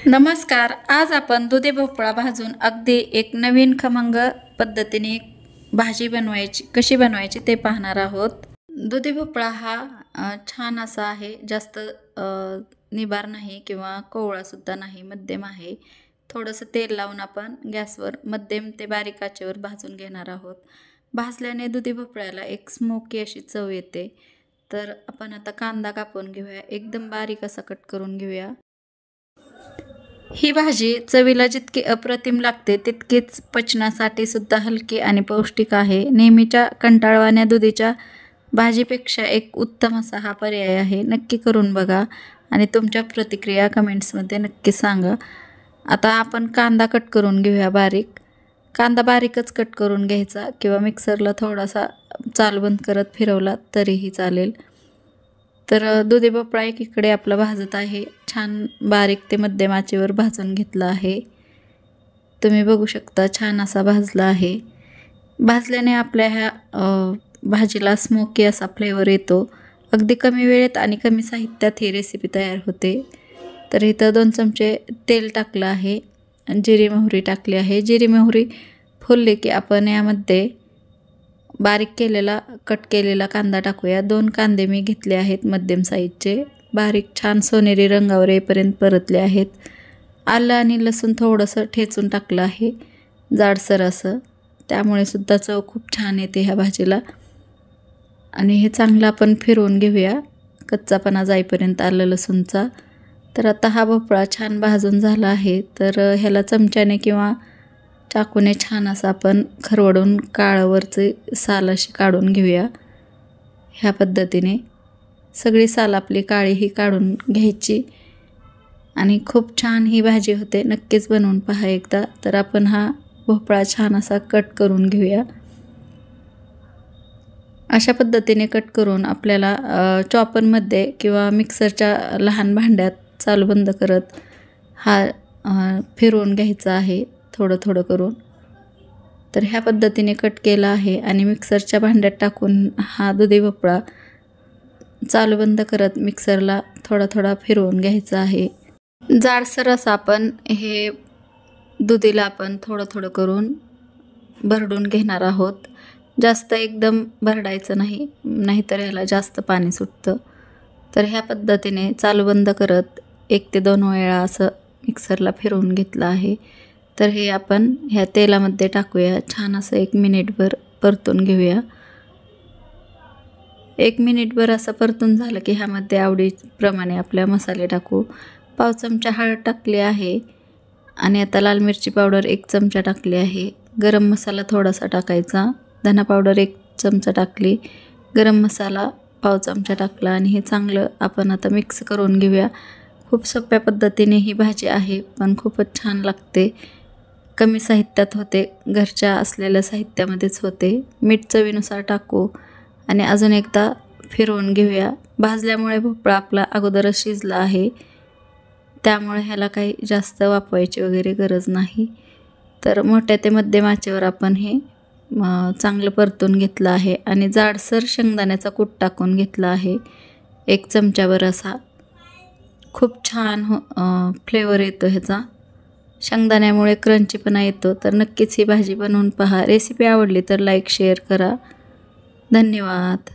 नमस्कार. आज आपण दुधी भोपळा भाजून अगदी एक नवीन खमंग पद्धतीने भाजी कशी बनवायची ते पाहणार आहोत. दुधी भोपळा हा छान असा आहे. जास्त निबार नाही किंवा कोवळा सुद्धा नाही, मध्यम आहे. थोडंसं तेल लावून आपण गॅसवर मध्यम ते बारीक आचेवर भाजून घेणार आहोत. भाजल्याने दुधी भोपळ्याला एक स्मोकी अशी चव येते. तर आपण आता कांदा कापून घेऊया. एकदम बारीक असा कट करून घेऊया. ही भाजी चवीला जितकी अप्रतिम लागते तितकीच पचनासाठी सुद्धा हलकी आणि पौष्टिक आहे. नेहमीच्या कंटाळवाण्या दुधीच्या भाजीपेक्षा एक उत्तम असा हा पर्याय आहे. नक्की करून बघा आणि तुमच्या प्रतिक्रिया कमेंट्समध्ये नक्की सांगा. आता आपण कांदा कट करून घेऊया बारीक. कांदा बारीकच कट करून घ्यायचा किंवा मिक्सरला थोडासा चालबंद करत फिरवला तरीही चालेल. तर दुधी भोपळा एकीकडे आपला भाजत आहे. छान बारीक ते मध्यम आचेवर भाजून घेतला आहे. तुम्ही बघू शकता छान असा भाजला आहे. भाजल्याने आपल्या ह्या भाजीला स्मोकी असा फ्लेवर येतो. अगदी कमी वेळेत आणि कमी साहित्यात ही रेसिपी तयार होते. तर इथं 2 चमचे तेल टाकलं आहे. जिरी मोहरी टाकली आहे. जिरी मोहरी फुलली की आपण यामध्ये बारीक कट केलेला कांदा टाकूया. 2 कांदे मी घेतले आहेत मध्यम साईजचे. बारीक छान सोनेरी रंगावर येईपर्यंत परतले आहेत. आलं आणि लसूण थोडंसं ठेचून टाकलं आहे, जाडसर असं. त्यामुळे सुद्धा चव खूप छान येते ह्या भाजीला. आणि हे चांगलं आपण फिरवून घेऊया कच्चापणा जाईपर्यंत आलं लसूणचा. तर आता हा भोपळा छान भाजून झाला आहे. तर ह्याला चमच्याने किंवा चाकूने छान असं आपण खरवडून काळावरची साल अशी काढून घेऊया. ह्या पद्धतीने सगळी साल आपली काळी ही काढून घ्यायची आणि खूप छान ही भाजी होते. नक्कीच बनवून पहा एकदा. तर आपण हा भोपळा छान असा कट करून घेऊया. अशा पद्धतीने कट करून आपल्याला चॉपरमध्ये किंवा मिक्सरच्या लहान भांड्यात चालू बंद करत हा फिरवून घ्यायचा आहे थोडं थोडं करून. तर ह्या पद्धतीने कट केला आहे आणि मिक्सरच्या भांड्यात टाकून हा दुधी भोपळा चालू बंद करत मिक्सरला थोडा थोडा फिरवून घ्यायचा आहे. जाडसर असं आपण हे दुधीला आपण थोडं थोडं करून भरडून घेणार आहोत. जास्त एकदम भरडायचं नाही, नाहीतर ह्याला जास्त पाणी सुटतं. तर ह्या पद्धतीने चालू बंद करत 1 ते 2 वेळा असं मिक्सरला फिरवून घेतलं आहे. तर हे आपण ह्या तेलामध्ये टाकूया. छान असं 1 मिनिटभर परतून घेऊया. 1 मिनिटभर असं परतून झालं की ह्यामध्ये आवडीप्रमाणे आपल्या मसाले टाकू. पाव चमचा हळद टाकली आहे आणि आता लाल मिरची पावडर 1 चमचा टाकली आहे. गरम मसाला थोडासा टाकायचा. धना पावडर 1 चमचा टाकली. गरम मसाला पाव चमचा टाकला आणि हे चांगलं आपण आता मिक्स करून घेऊया. खूप सोप्या पद्धतीने ही भाजी आहे, पण खूपच छान लागते. कमी साहित्यात होते, घरच्या असलेल्या साहित्यामध्येच होते. मीठ चवीनुसार टाकू आणि अजून एकदा फिरवून घेऊया. भाजल्यामुळे भोपळा आपला अगोदरच शिजला आहे, त्यामुळे ह्याला काही जास्त वाफवायची वगैरे गरज नाही. तर मोठ्या ते मध्यम आचेवर आपण हे चांगलं परतून घेतलं आहे आणि जाडसर शेंगदाण्याचा कूट टाकून घेतला आहे 1 चमच्याभर असा. खूप छान फ्लेवर येतो ह्याचा. शेंगदाण्यामुळे क्रंचीपणा येतो. तर नक्कीच ही भाजी बनवून पहा. रेसिपी आवडली तर लाईक शेअर करा. धन्यवाद.